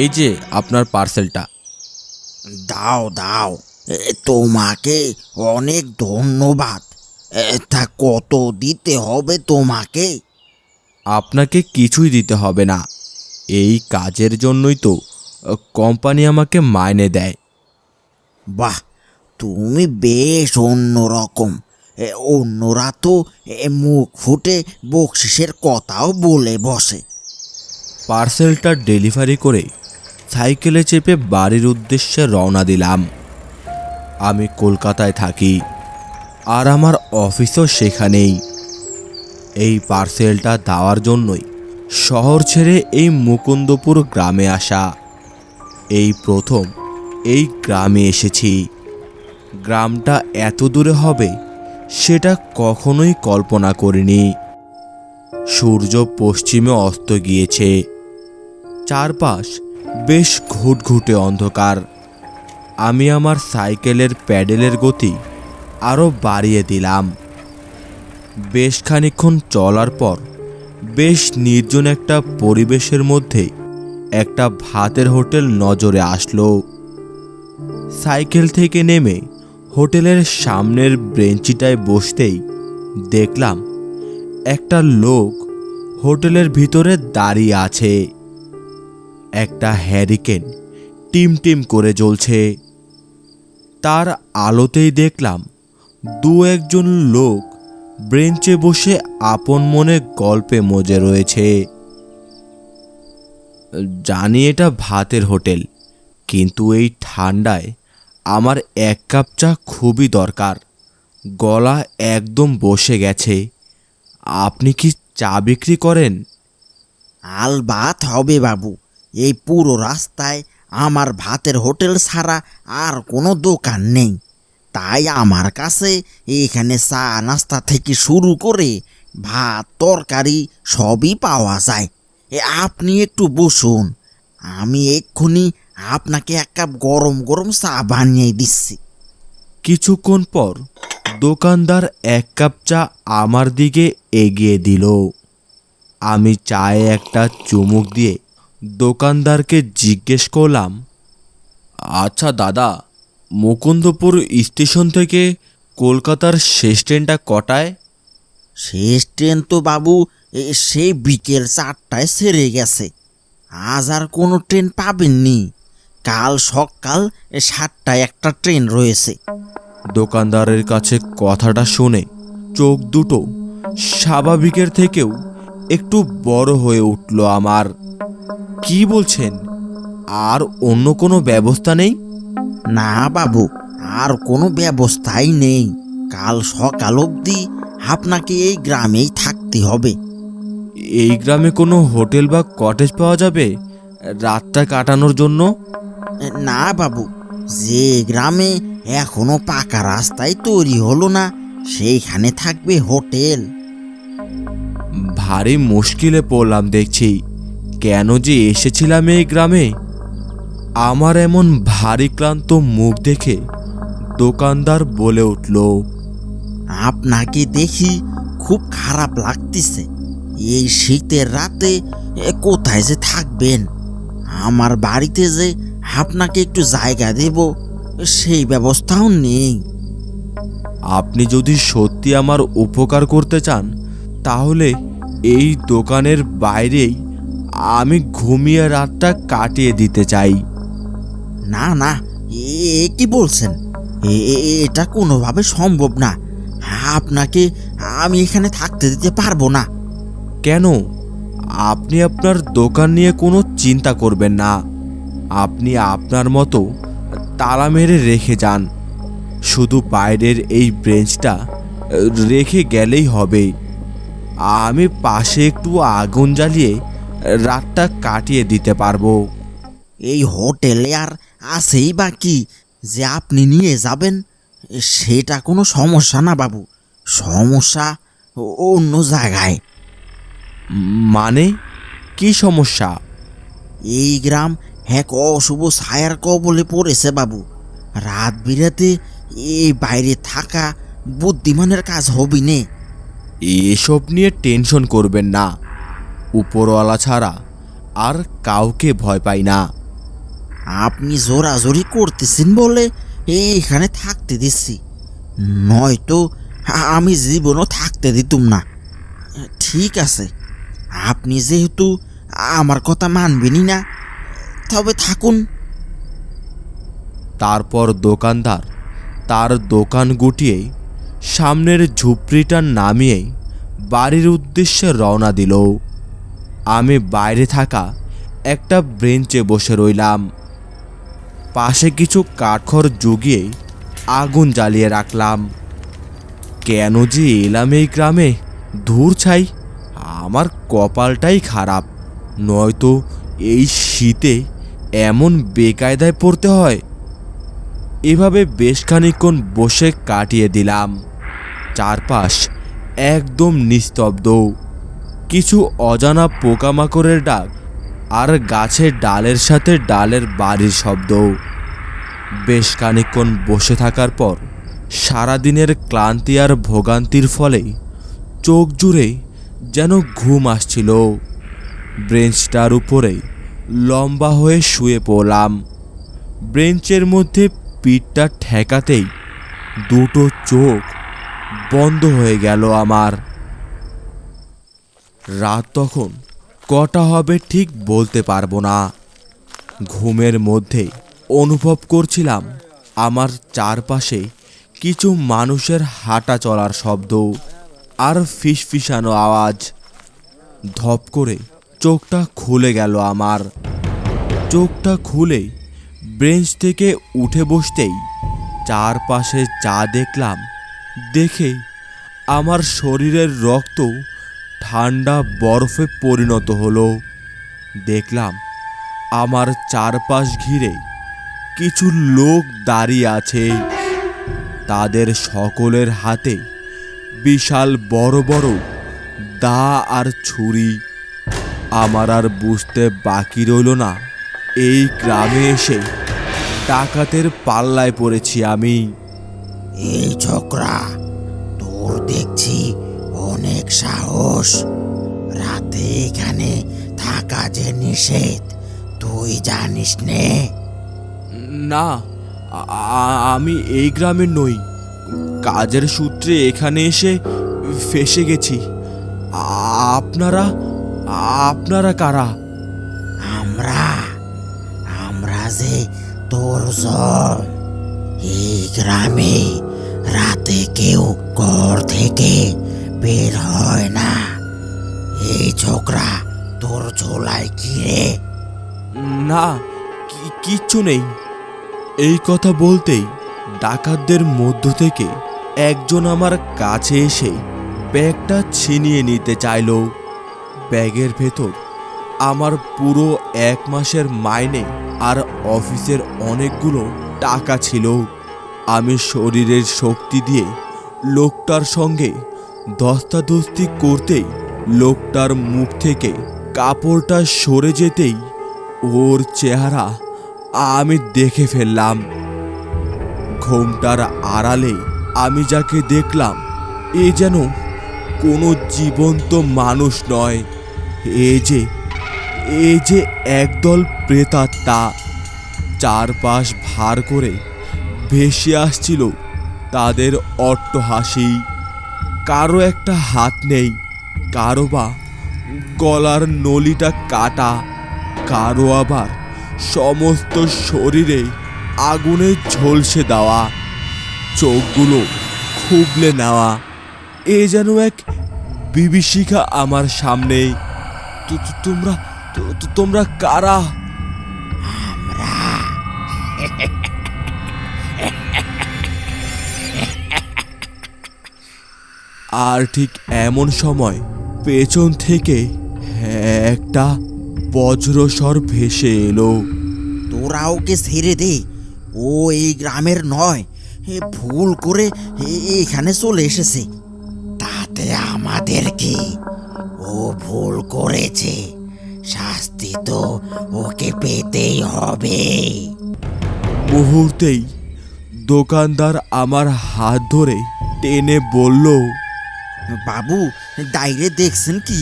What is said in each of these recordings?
এই যে আপনার পার্সেলটা। দাও দাও, তোমাকে অনেক ধন্যবাদ। তা কত দিতে হবে তোমাকে? আপনাকে কিছুই দিতে হবে না, এই কাজের জন্যই তো কোম্পানি আমাকে মাইনে দেয়। বাহ, তুমি বেশ অন্যরকম। অন্যরা তো মুখ ফুটে বকশিসের কথাও বলে বসে। পার্সেলটা ডেলিভারি করে সাইকেলে চেপে বাড়ির উদ্দেশ্যে রওনা দিলাম। আমি কলকাতায় থাকি, আর আমার অফিসও সেখানেই। এই পার্সেলটা দেওয়ার জন্যই শহর ছেড়ে এই মুকুন্দপুর গ্রামে আসা। এই প্রথম এই গ্রামে এসেছি। গ্রামটা এত দূরে হবে সেটা কখনোই কল্পনা করিনি। সূর্য পশ্চিমে অস্ত গিয়েছে, চারপাশ বেশ ঘুটঘুটে অন্ধকার। আমি আমার সাইকেলের প্যাডেলের গতি আরও বাড়িয়ে দিলাম। বেশ খানিকক্ষণ চলার পর বেশ নির্জন একটা পরিবেশের মধ্যে একটা ভাতের হোটেল নজরে আসলো। সাইকেল থেকে নেমে হোটেলের সামনের বেঞ্চিটায় বসতেই দেখলাম একটা লোক হোটেলের ভিতরে দাঁড়িয়ে আছে। একটা হ্যারিকেন টিমটিম করে জ্বলছে। তার আলোতেই দেখলাম দু একজন লোক বেঞ্চে বসে আপন মনে গল্পে মজে রয়েছে। জানি এটা ভাতের হোটেল, কিন্তু এই ঠান্ডায় আমার এক কাপ চা খুবই দরকার। গলা একদম বসে গেছে। আপনি কি চা বিক্রি করেন? আলবাত হবে বাবু, এই পুরো রাস্তায় আমার ভাতের হোটেল ছাড়া আর কোনো দোকান নেই। তাই আমার কাছে এখানে চা নাস্তা থেকে শুরু করে ভাত তরকারি সবই পাওয়া যায়। আপনি একটু বসুন, আমি এক্ষুনি আপনাকে এক কাপ গরম গরম চা বানিয়ে দিচ্ছি। কিছুক্ষণ পর দোকানদার এক কাপ চা আমার দিকে এগিয়ে দিল। আমি চায়ে একটা চুমুক দিয়ে দোকানদারকে জিজ্ঞেস করলাম, আচ্ছা দাদা, মুকুন্দপুর স্টেশন থেকে কলকাতার শেষ ট্রেনটা কটায়? শেষ ট্রেন তো বাবু সেই বিকেল 4টায় ছেড়ে গেছে। আজ আর কোনো ট্রেন পাবেননি। কাল সকাল 7টায় একটা ট্রেন রয়েছে। দোকানদারের কাছে কথাটা শুনে চোখ দুটো স্বাভাবিকের থেকেও একটু বড় হয়ে উঠল আমার। কি বলছেন? আর অন্য কোনো ব্যবস্থা নেই? না বাবু, আর কোনো ব্যবস্থাই নেই। কাল সকাল অবধি আপনাকে এই গ্রামেই থাকতে হবে। এই গ্রামে কোনো হোটেল বা কটেজ পাওয়া যাবে রাতটা কাটানোর জন্য? না বাবু, যে গ্রামে এখনো পাকা রাস্তায় তৈরি হলো না সেইখানে থাকবে হোটেল। ভারী মুশকিলে পড়লাম দেখছি। কেন যে এসেছিলাম এই গ্রামে? আমার এমন ভারী ক্লান্ত মুখ দেখে দোকানদার বলে উঠল, আপনাকে দেখি খুব খারাপ লাগতেছে। এই শীতের রাতে কোথায় যে থাকবেন? আমার বাড়িতে যে আপনাকে একটু জায়গা দেব সেই ব্যবস্থাও নেই। আপনি যদি সত্যি আমার উপকার করতে চান তাহলে এই দোকানের বাইরেই আমি ঘুমিয়ে রাতটা কাটিয়ে দিতে চাই। না না, কি বলছেন? এটা কোনোভাবে সম্ভব না। আপনাকে আমি এখানে থাকতে দিতে পারবো না। কেন? আপনি আপনার দোকান নিয়ে কোনো চিন্তা করবেন না। আপনি আপনার মতো তালা মেরে রেখে যান। শুধু বাইরের এই বেঞ্চটা রেখে গেলেই হবে। আমি পাশে একটু আগুন জ্বালিয়ে রাতটা কাটিয়ে দিতে পারবো। এই হোটেলে আর আছেই বা কি যে আপনি নিয়ে যাবেন? সেটা কোনো সমস্যা না বাবু, সমস্যা অন্য জায়গায়। মানে কি সমস্যা? এই গ্রাম এক অশুভ ছায়ার কবলে পড়েছে বাবু। রাত বিরাতে এই বাইরে থাকা বুদ্ধিমানের কাজ হবি নে। এসব নিয়ে টেনশন করবেন না। উপরওয়ালা ছাড়া আর কাউকে ভয় পাই না। আপনি জোরাজোরি করতেছেন বলে এইখানে থাকতে দিচ্ছি, নয়তো আমি জীবনও থাকতে দিতুম না। ঠিক আছে, আপনি যেহেতু আমার কথা মানবেনই না, তবে থাকুন। তারপর দোকানদার তার দোকান গুটিয়ে সামনের ঝুপড়িটা নামিয়ে বাড়ির উদ্দেশ্যে রওনা দিল। আমি বাইরে থাকা একটা বেঞ্চে বসে রইলাম। পাশে কিছু কাঠখড় জুগিয়ে আগুন জ্বালিয়ে রাখলাম। কেন যে এলাম এই গ্রামে, ধূর ছাই, আমার কপালটাই খারাপ, নয়তো এই শীতে এমন বেকায়দায় পড়তে হয়। এভাবে বেশ খানিকক্ষণ বসে কাটিয়ে দিলাম। চারপাশ একদম নিস্তব্ধ, কিছু অজানা পোকামাকড়ের ডাক আর গাছের ডালের সাথে ডালের বাড়ির শব্দ। বেশ খানিকক্ষণ বসে থাকার পর সারাদিনের ক্লান্তি আর ভোগান্তির ফলে চোখ জুড়ে যেন ঘুম আসছিল। ব্রেঞ্চটার উপরে লম্বা হয়ে শুয়ে পড়লাম। ব্রেঞ্চের মধ্যে পিঠটা ঠেকাতেই দুটো চোখ বন্ধ হয়ে গেল আমার। রাত তখন কটা হবে ঠিক বলতে পারবো না। ঘুমের মধ্যে অনুভব করছিলাম আমার চারপাশে কিছু মানুষের হাঁটা চলার শব্দ আর ফিসফিসানো আওয়াজ। ধপ করে চোখটা খুলে গেল আমার। চোখটা খুলে বেঞ্চ থেকে উঠে বসতেই চারপাশে যা দেখলাম, দেখে আমার শরীরের রক্ত ঠান্ডা বরফে পরিণত হলো। দেখলাম আমার চারপাশ ঘিরে কিছু লোক দাঁড়িয়ে আছে। তাদের সকলের হাতে বিশাল বড় বড় দা আর ছুরি। আমার আর বুঝতে বাকি রইল না, এই গ্রামে এসে ডাকাতের পাল্লায় পড়েছি আমি। এই ছোকরা, তোর দেখছি অনেক সাহস। রাতে এখানে থাকা যে নিষেধ, তুই জানিস নে? না, আমি এই গ্রামের নই, কাজের সূত্রে এখানে এসে ফেসে গেছি। আপনারা আপনারা কারা? আমরা আমরা যে তোর জন। এই গ্রামে রাতে কেউ ঘর থেকে বের হয় না। এই ছোকরা, তোর ঝোলায় কি রে? না, কিচ্ছু নেই। এই কথা বলতেই ডাকাতদের মধ্য থেকে একজন আমার কাছে এসে ব্যাগটা ছিনিয়ে নিতে চাইল। ব্যাগের ভেতর আমার পুরো 1 মাসের মাইনে আর অফিসের অনেকগুলো টাকা ছিল। আমি শরীরের শক্তি দিয়ে লোকটার সঙ্গে ধস্তাধস্তি করতেই লোকটার মুখ থেকে কাপড়টা সরে যেতেই ওর চেহারা আমি দেখে ফেললাম। ঘোমটার আড়ালে আমি যাকে দেখলাম, এ যেন কোনো জীবন্ত মানুষ নয়, এ যে একদল প্রেতাত্মা। চারপাশ ভার করে ভেসে আসছিল তাদের অট্টহাসি। কারো একটা হাত নেই, কারো বা গলার নলিটা কাটা, কারো আবার সমস্ত শরীরে আগুনে ঝলসে দেওয়া, চোখগুলো খুবলে নেওয়া। এ যেন এক বিভীষিকা আমার সামনে। তোমরা কারা? আমরা আর ঠিক এমন সময় পেছন থেকে একটা বজ্রস্বর ভেসে এলো। তোরা ওকে ছেড়ে দে, ও এই গ্রামের নয়, ভুল করে এখানে চলে এসেছে। তাতে আমাদের কি? ও ভুল করেছে, শাস্তি তো ওকে পেতেই হবে। মুহূর্তেই দোকানদার আমার হাত ধরে টেনে বলল, বাবু, ডাইরে দেখছেন কি?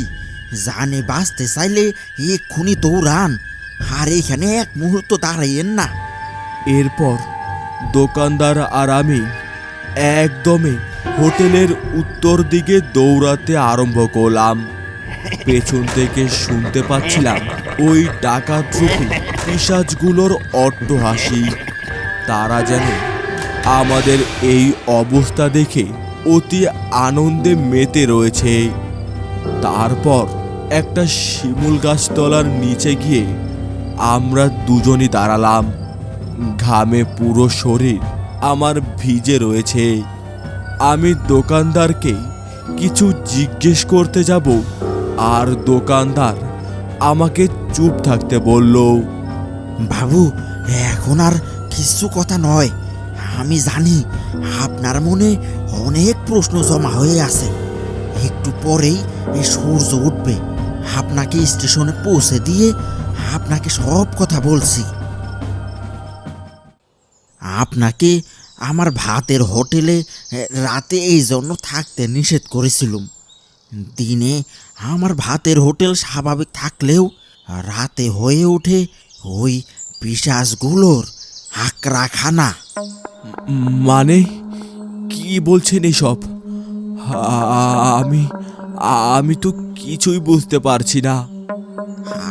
জানে বাঁচতে চাইলে এক্ষুনি দৌড়ান, আর এখানে এক মুহূর্ত দাঁড়াইয়েন না। এরপর দোকানদার আর আমি একদমে হোটেলের উত্তর দিকে দৌড়াতে আরম্ভ করলাম। পেছন থেকে শুনতে পাচ্ছিলাম ওই ডাকাতরূপী পিশাচগুলোর অট্টহাসি। তারা যেন আমাদের এই অবস্থা দেখে অতি আনন্দে মেতে রয়েছে। তারপর একটা শিমুল গাছতলার নিচে গিয়ে আমরা দুজনই দাঁড়ালাম। ঘামে পুরো শরীর আমার ভিজে রয়েছে। আমি দোকানদারকে কিছু জিজ্ঞেস করতে যাব, আর দোকানদার আমাকে চুপ থাকতে বলল। বাবু, এখন আর কিছু কথা নয়। আমি জানি আপনার মনে অনেক প্রশ্ন জমা হয়ে আছে। একটু পরেই এই সূর্য উঠবে। আপনাকে স্টেশনে পৌঁছে দিয়ে আপনাকে সব কথা বলছি। আপনাকে আমার ভাতের হোটেলে রাতে এই জন্য থাকতে নিষেধ করেছিলাম। দিনে আমার ভাতের হোটেল স্বাভাবিক থাকলেও রাতে হয়ে ওঠে ওই পিশাচগুলোর আক্রাখানা। মানে কি বলছেন এসব? আমি আমি তো কিছুই বুঝতে পারছি না।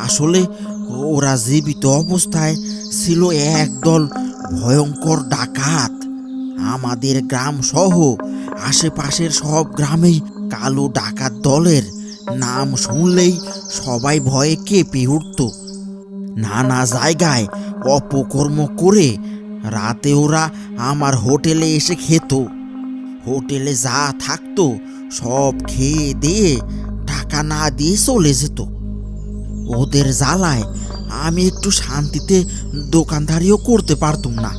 আসলে ওরা জীবিত অবস্থায় ছিল একদল ভয়ঙ্কর ডাকাত। আমাদের গ্রাম সহ আশেপাশের সব গ্রামেই কালো ডাকাত দলের নাম শুনলেই সবাই ভয়ে কেঁপে উঠত। নানা জায়গায় অপকর্ম করে রাতে ওরা আমার হোটেলে এসে খেত। হোটেলে যা থাকতো সব খেয়ে দিয়ে টাকা না দিয়ে চলে যেত। ওদের জ্বালায় আমি একটু শান্তিতে দোকানদারিও করতে পারতাম না।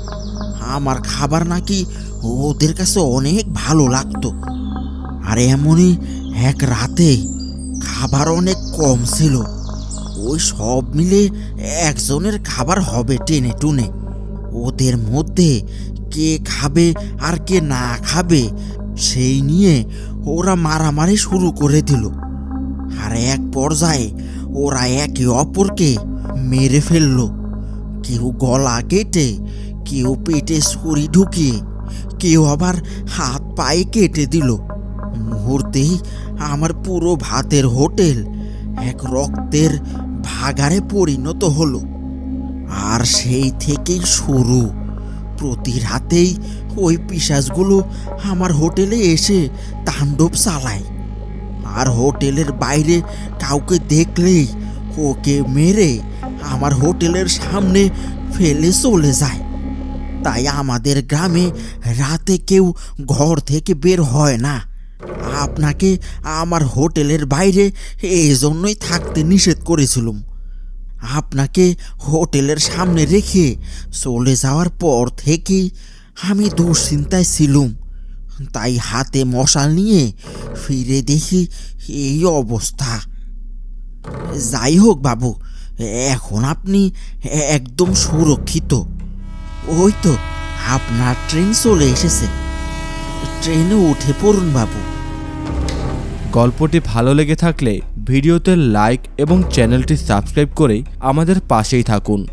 আমার খাবার নাকি ওদের কাছে অনেক ভালো লাগতো। আর এমনই এক রাতে খাবার অনেক কম ছিল। ওই সব মিলে একজনের খাবার হবে টেনে টুনে। ওদের মধ্যে কে খাবে আর কে না খাবে সেই নিয়ে ওরা মারামারি শুরু করে দিল। আর এক পর্যায়ে ওরা একে অপরকে মেরে ফেলল। কেউ গলা কেটে, কেউ পেটে ছুরি ঢুকিয়ে, কেউ আবার হাত পায়ে কেটে দিল। মুহূর্তেই আমার পুরো ভাতের হোটেল এক রক্তের ভাগাড়ে পরিণত হলো। আর সেই থেকেই শুরু। প্রতি রাতেই ওই পিশাচগুলো আমার হোটেলে এসে তাণ্ডব চালায়। আর হোটেলের বাইরে কাউকে দেখলেই ওকে মেরে আমার হোটেলের সামনে ফেলে চলে যায়। তাই আমাদের গ্রামে রাতে কেউ ঘর থেকে বের হয় না। আপনাকে আমার হোটেলের বাইরে এই জন্যই থাকতে নিষেধ করেছিলাম। আপনাকে হোটেলের সামনে রেখে চলে যাওয়ার পর থেকেই আমি দুশ্চিন্তায় ছিলাম। তাই হাতে মশাল নিয়ে ফিরে দেখি এই অবস্থা। যাই হোক বাবু, এখন আপনি একদম সুরক্ষিত। ওই তো আপনার ট্রেন চলে এসেছে। ট্রেনে উঠে পড়ুন বাবু। গল্পটি ভালো লেগে থাকলে ভিডিওতে লাইক এবং চ্যানেলটি সাবস্ক্রাইব করে আমাদের পাশেই থাকুন।